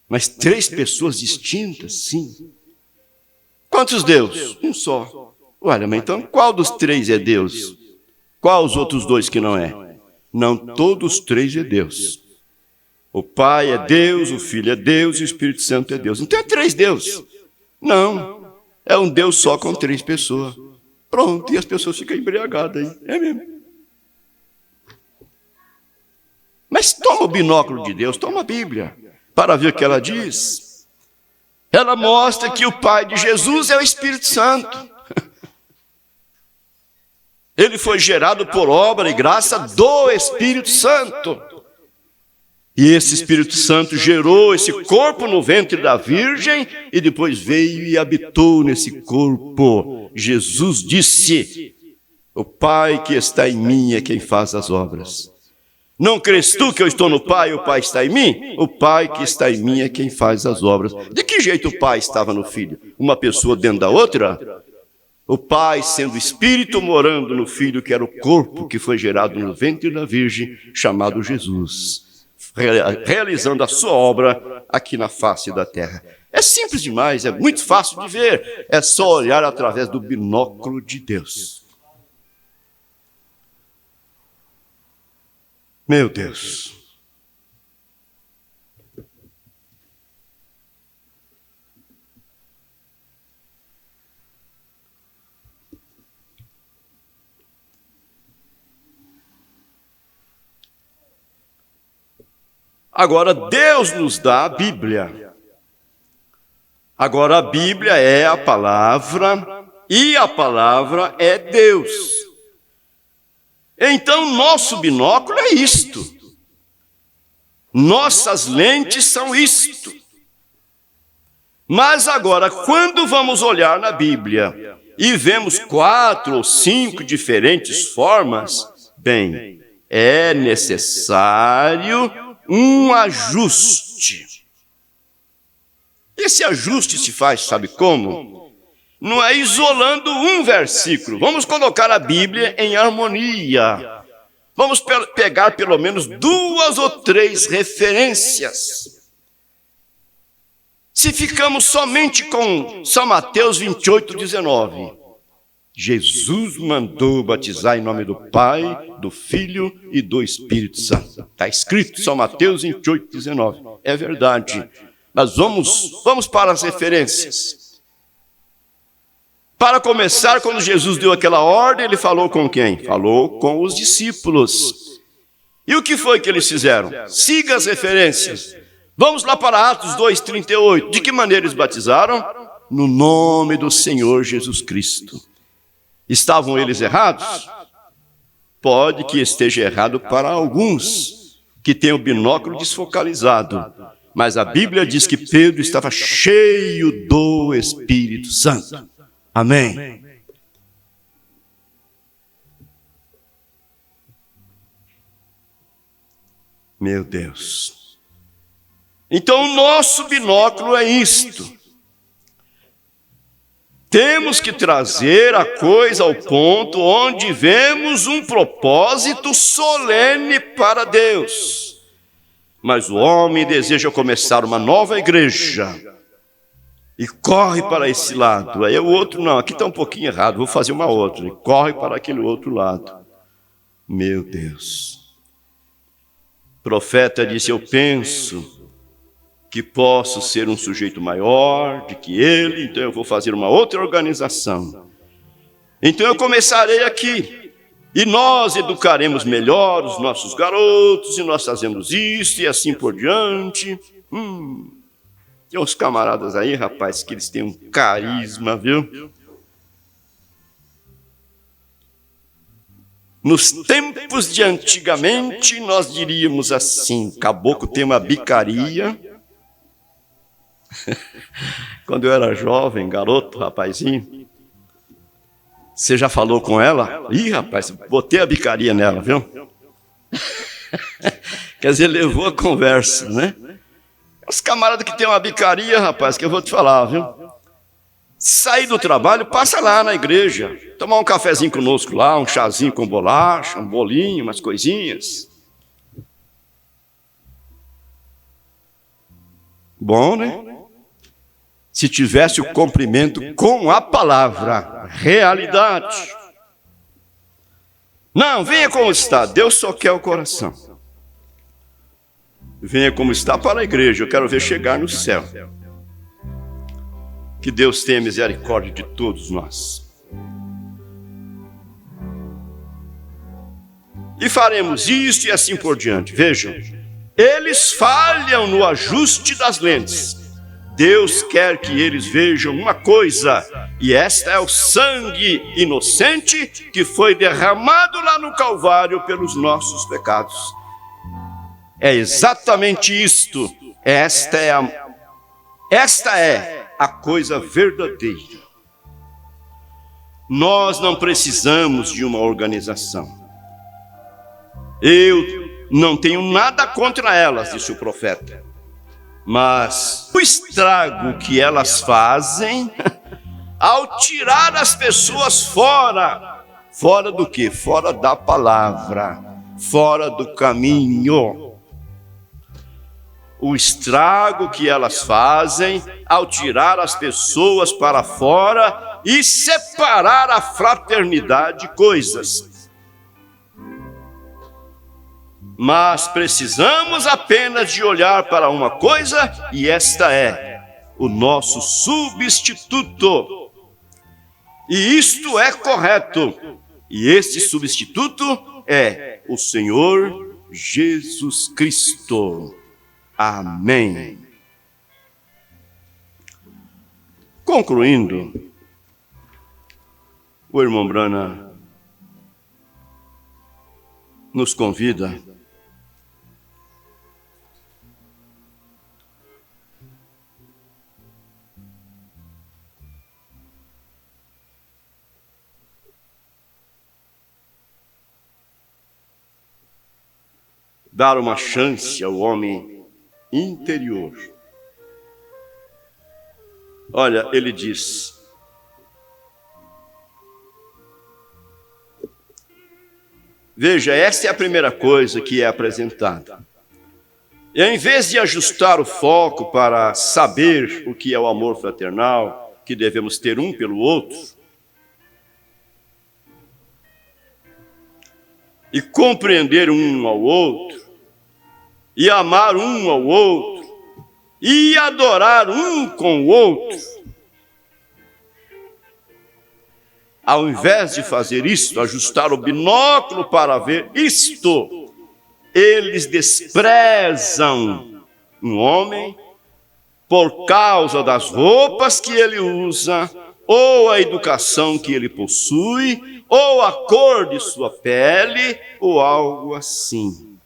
Mas 3 pessoas distintas, sim. Quantos Deus? Um só. Olha, mas então qual dos 3 é Deus? Qual os outros 2 que não é? Não, todos 3 é Deus. O Pai é Deus, o Filho é Deus e o Espírito Santo é Deus. Então é 3 deuses. Não, é um Deus só com 3 pessoas. Pronto, e as pessoas ficam embriagadas aí. É mesmo. Mas toma o binóculo de Deus, toma a Bíblia, para ver o que ela diz. Ela mostra que o Pai de Jesus é o Espírito Santo. Ele foi gerado por obra e graça do Espírito Santo. E esse Espírito Santo gerou esse corpo no ventre da Virgem e depois veio e habitou nesse corpo. Jesus disse: o Pai que está em mim é quem faz as obras. Não crês tu que eu estou no Pai e o Pai está em mim? O Pai que está em mim é quem faz as obras. De que jeito o Pai estava no Filho? Uma pessoa dentro da outra? O Pai sendo Espírito morando no Filho, que era o corpo que foi gerado no ventre da Virgem, chamado Jesus, realizando a sua obra aqui na face da terra. É simples demais, é muito fácil de ver, é só olhar através do binóculo de Deus. Meu Deus. Agora, Deus nos dá a Bíblia. Agora, a Bíblia é a palavra e a palavra é Deus. Então, nosso binóculo é isto. Nossas lentes são isto. Mas agora, quando vamos olhar na Bíblia e vemos 4 ou 5 diferentes formas, bem, é necessário um ajuste. Esse ajuste se faz, sabe como? Não é isolando um versículo. Vamos colocar a Bíblia em harmonia. Vamos pegar pelo menos 2 ou 3 referências. Se ficamos somente com São Mateus 28, 19, Jesus mandou batizar em nome do Pai, do Filho e do Espírito Santo. Está escrito, São Mateus 28, 19. É verdade. Mas vamos para as referências. Para começar, quando Jesus deu aquela ordem, ele falou com quem? Falou com os discípulos. E o que foi que eles fizeram? Siga as referências. Vamos lá para Atos 2:38. De que maneira eles batizaram? No nome do Senhor Jesus Cristo. Estavam eles errados? Pode que esteja errado para alguns que têm o binóculo desfocalizado. Mas a Bíblia diz que Pedro estava cheio do Espírito Santo. Amém. Meu Deus. Então o nosso binóculo é isto. Temos que trazer a coisa ao ponto onde vemos um propósito solene para Deus. Mas o homem deseja começar uma nova igreja e corre para esse lado. Aí o outro, não, aqui está um pouquinho errado, vou fazer uma outra. E corre para aquele outro lado. Meu Deus. O profeta disse, eu penso que posso ser um sujeito maior do que ele, então eu vou fazer uma outra organização. Então eu começarei aqui. E nós educaremos melhor os nossos garotos, e nós fazemos isso, e assim por diante. Tem uns camaradas aí, rapaz, que eles têm um carisma, viu? Nos tempos de antigamente, nós diríamos assim, caboclo tem uma bicaria. Quando eu era jovem, garoto, rapazinho, você já falou com ela? Ih, rapaz, botei a bicaria nela, viu? Quer dizer, levou a conversa, né? Os camaradas que tem uma bicaria, rapaz, que eu vou te falar, viu? Sair do trabalho, passa lá na igreja, tomar um cafezinho conosco lá, um chazinho com bolacha, um bolinho, umas coisinhas. Bom, né? Se tivesse o cumprimento com a palavra, realidade. Não, venha como está, Deus só quer o coração. Venha como está para a igreja, eu quero ver chegar no céu. Que Deus tenha misericórdia de todos nós. E faremos isso e assim por diante. Vejam, eles falham no ajuste das lentes. Deus quer que eles vejam uma coisa, e esta é o sangue inocente que foi derramado lá no Calvário pelos nossos pecados. É exatamente isto. Esta é a coisa verdadeira. Nós não precisamos de uma organização. Eu não tenho nada contra elas, disse o profeta. Mas o estrago que elas fazem ao tirar as pessoas fora do quê? Fora da palavra, fora do caminho. O estrago que elas fazem ao tirar as pessoas para fora e separar a fraternidade de coisas. Mas precisamos apenas de olhar para uma coisa, e esta é o nosso substituto. E isto é correto. E este substituto é o Senhor Jesus Cristo. Amém. Concluindo, o irmão Branham nos convida dar uma chance ao homem interior. Olha, ele diz: veja, esta é a primeira coisa que é apresentada. E ao invés de ajustar o foco para saber o que é o amor fraternal, que devemos ter um pelo outro, e compreender um ao outro, e amar um ao outro, e adorar um com o outro, ao invés de fazer isto, ajustar o binóculo para ver isto, eles desprezam um homem por causa das roupas que ele usa, ou a educação que ele possui, ou a cor de sua pele, ou algo assim.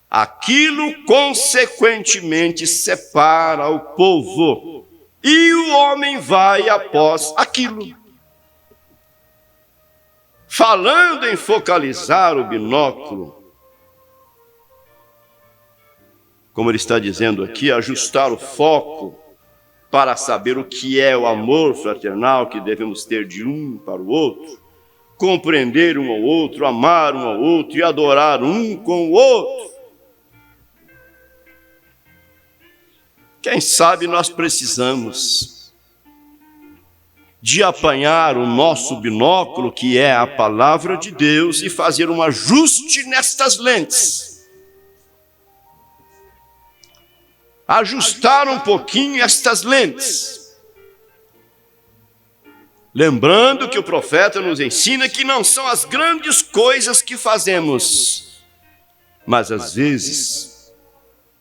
Aquilo, consequentemente, separa o povo, e o homem vai após aquilo. Falando em focalizar o binóculo, como ele está dizendo aqui, ajustar o foco para saber o que é o amor fraternal que devemos ter de um para o outro, compreender um ao outro, amar um ao outro e adorar um com o outro. Quem sabe nós precisamos de apanhar o nosso binóculo, que é a palavra de Deus, e fazer um ajuste nestas lentes. Ajustar um pouquinho estas lentes. Lembrando que o profeta nos ensina que não são as grandes coisas que fazemos, mas às vezes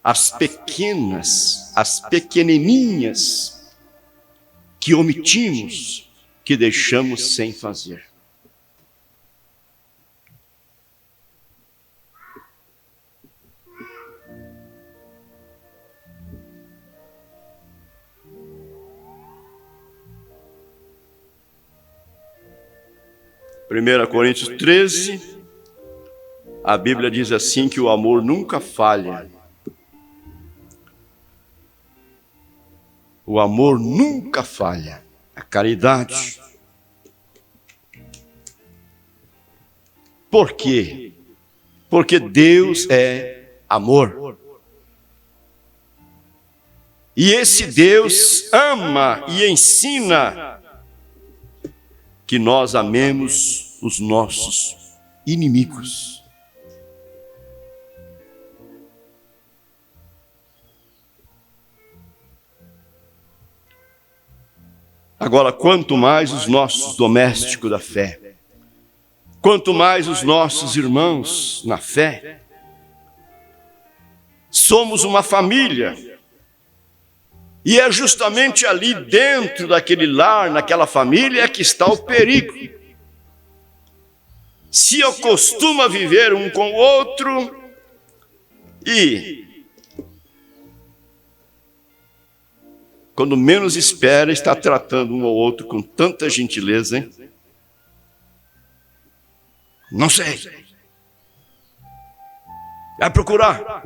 as pequenas, as pequenininhas, que omitimos, que deixamos sem fazer. Primeira Coríntios 13, a Bíblia diz assim que o amor nunca falha. O amor nunca falha, a caridade. Por quê? Porque Deus é amor. E esse Deus ama e ensina que nós amemos os nossos inimigos. Agora, quanto mais os nossos domésticos da fé, quanto mais os nossos irmãos na fé, somos uma família. E é justamente ali dentro daquele lar, naquela família, que está o perigo. Se acostuma a viver um com o outro e, quando menos espera, está tratando um ao outro com tanta gentileza, hein? Não sei. Vai procurar.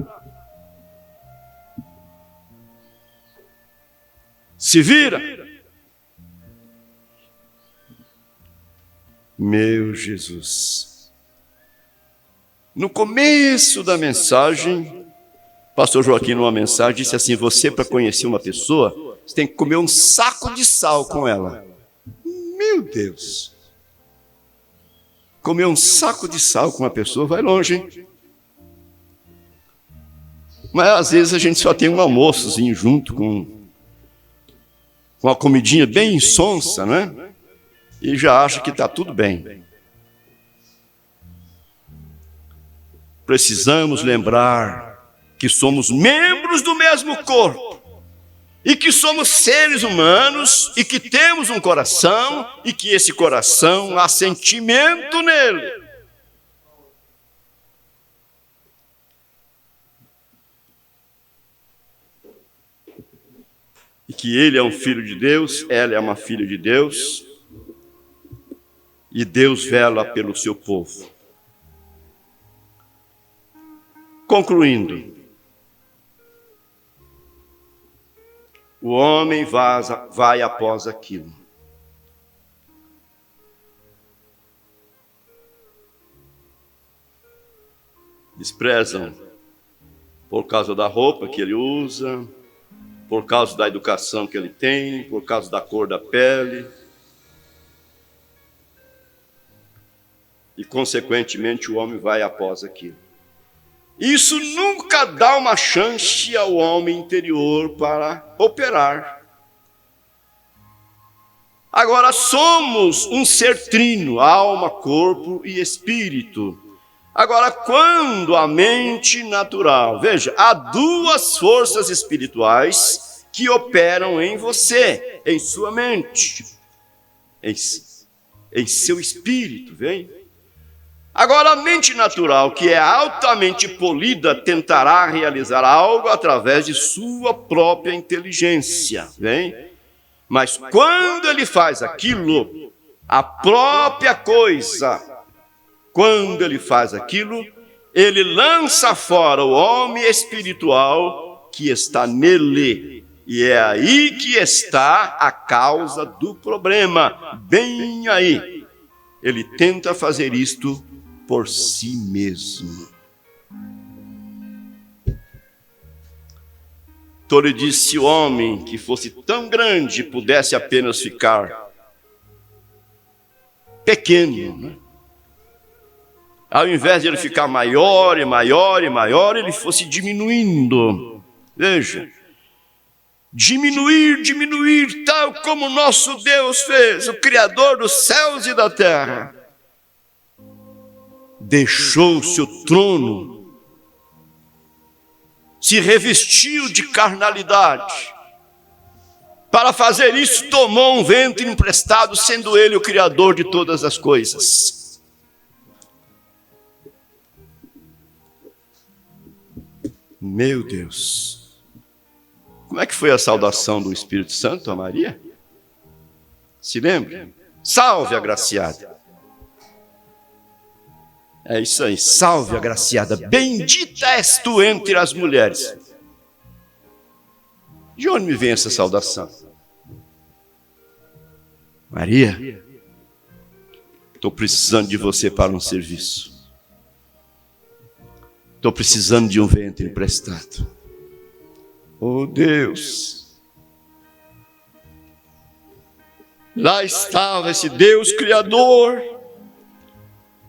Se vira. Meu Jesus. No começo da mensagem, pastor Joaquim, numa mensagem, disse assim: você, para conhecer uma pessoa, você tem que comer um saco de sal com ela. Meu Deus. Comer um saco de sal com uma pessoa vai longe, hein? Mas às vezes a gente só tem um almoçozinho junto com uma comidinha bem insonsa, né? E já acha que está tudo bem. Precisamos lembrar que somos membros do mesmo corpo, e que somos seres humanos, e que temos um coração, e que esse coração há sentimento nele. E que ele é um filho de Deus, ela é uma filha de Deus, e Deus vela pelo seu povo. Concluindo, o homem vai após aquilo. Desprezam por causa da roupa que ele usa, por causa da educação que ele tem, por causa da cor da pele. E, consequentemente, o homem vai após aquilo. Isso nunca dá uma chance ao homem interior para operar. Agora, somos um ser trino, alma, corpo e espírito. Agora, quando a mente natural, veja, há duas forças espirituais que operam em você, em sua mente, em seu espírito, vem? Agora, a mente natural, que é altamente polida, tentará realizar algo através de sua própria inteligência, vem? Mas quando ele faz aquilo, a própria coisa, quando ele faz aquilo, ele lança fora o homem espiritual que está nele. E é aí que está a causa do problema, bem aí. Ele tenta fazer isto por si mesmo. Então ele disse: se o homem que fosse tão grande pudesse apenas ficar pequeno, né? Ao invés de ele ficar maior e maior e maior, ele fosse diminuindo. Veja, diminuir, tal como nosso Deus fez, o Criador dos céus e da terra. Deixou o seu trono, se revestiu de carnalidade. Para fazer isso, tomou um ventre emprestado, sendo ele o Criador de todas as coisas. Meu Deus! Como é que foi a saudação do Espírito Santo a Maria? Se lembra? Salve, agraciada! É isso aí, salve, agraciada! Bendita és tu entre as mulheres. De onde me vem essa saudação? Maria, estou precisando de você para um serviço. Estou precisando de um ventre emprestado. Oh Deus! Lá estava esse Deus Criador,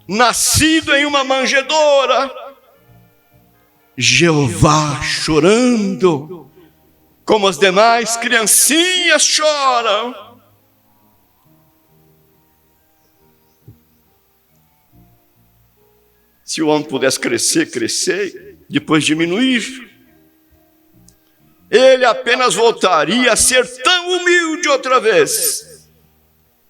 nascido em uma manjedoura. Jeová chorando, como as demais criancinhas choram. Se o homem pudesse crescer, depois diminuir, ele apenas voltaria a ser tão humilde outra vez.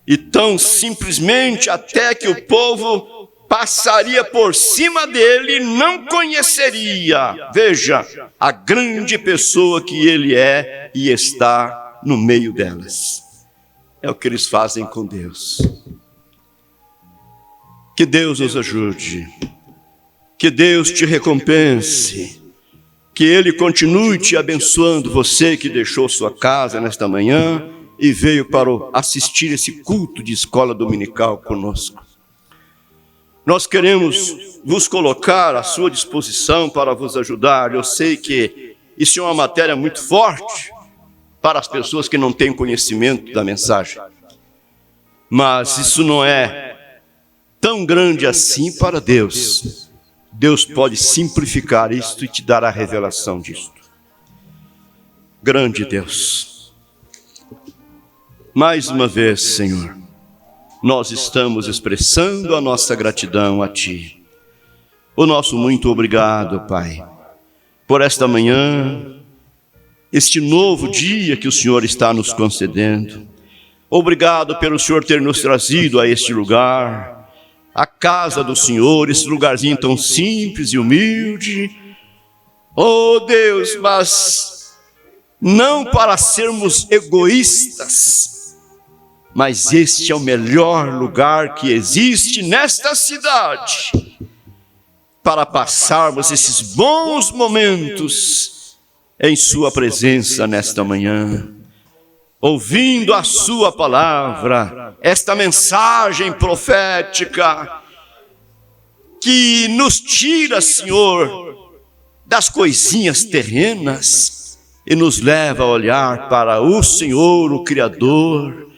E tão simplesmente até que o povo passaria por cima dele e não conheceria, veja, a grande pessoa que ele é e está no meio delas. É o que eles fazem com Deus. Que Deus nos ajude. Que Deus te recompense, que Ele continue te abençoando, você que deixou sua casa nesta manhã e veio para assistir esse culto de escola dominical conosco. Nós queremos vos colocar à sua disposição para vos ajudar. Eu sei que isso é uma matéria muito forte para as pessoas que não têm conhecimento da mensagem, mas isso não é tão grande assim para Deus. Deus pode simplificar isto e te dar a revelação disto. Grande Deus, mais uma vez, Senhor, nós estamos expressando a nossa gratidão a Ti. O nosso muito obrigado, Pai, por esta manhã, este novo dia que o Senhor está nos concedendo. Obrigado pelo Senhor ter nos trazido a este lugar, a casa do Senhor, esse lugarzinho tão simples e humilde. Oh Deus, mas não para sermos egoístas, mas este é o melhor lugar que existe nesta cidade, para passarmos esses bons momentos em Sua presença nesta manhã, ouvindo a Sua palavra, esta mensagem profética, que nos tira, Senhor, das coisinhas terrenas e nos leva a olhar para o Senhor, o Criador,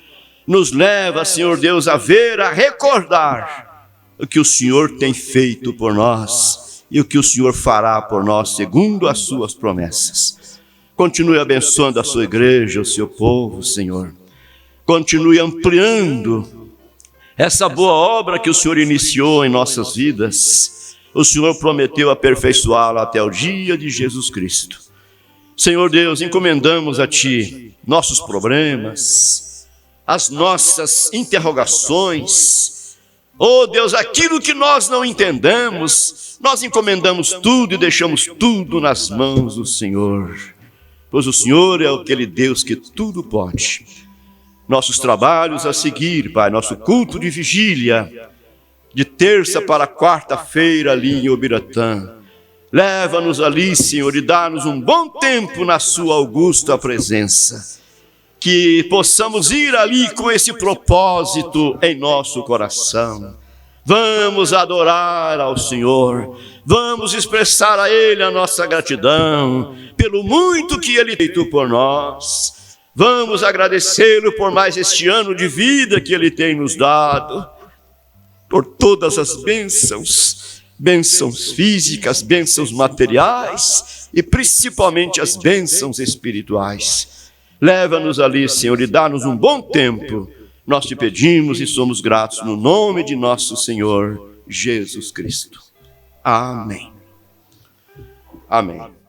nos leva, Senhor Deus, a ver, a recordar o que o Senhor tem feito por nós e o que o Senhor fará por nós, segundo as suas promessas. Continue abençoando a sua igreja, o seu povo, Senhor. Continue ampliando essa boa obra que o Senhor iniciou em nossas vidas. O Senhor prometeu aperfeiçoá-la até o dia de Jesus Cristo. Senhor Deus, encomendamos a Ti nossos problemas, as nossas interrogações. Oh Deus, aquilo que nós não entendamos, nós encomendamos tudo e deixamos tudo nas mãos do Senhor. Pois o Senhor é aquele Deus que tudo pode. Nossos trabalhos a seguir, Pai, nosso culto de vigília, de terça para quarta-feira ali em Ubiratã. Leva-nos ali, Senhor, e dá-nos um bom tempo na sua augusta presença. Que possamos ir ali com esse propósito em nosso coração. Vamos adorar ao Senhor, vamos expressar a Ele a nossa gratidão, pelo muito que Ele tem feito por nós. Vamos agradecê-lo por mais este ano de vida que Ele tem nos dado, por todas as bênçãos, bênçãos físicas, bênçãos materiais e principalmente as bênçãos espirituais. Leva-nos ali, Senhor, e dá-nos um bom tempo. Nós te pedimos e somos gratos no nome de nosso Senhor Jesus Cristo. Amém. Amém.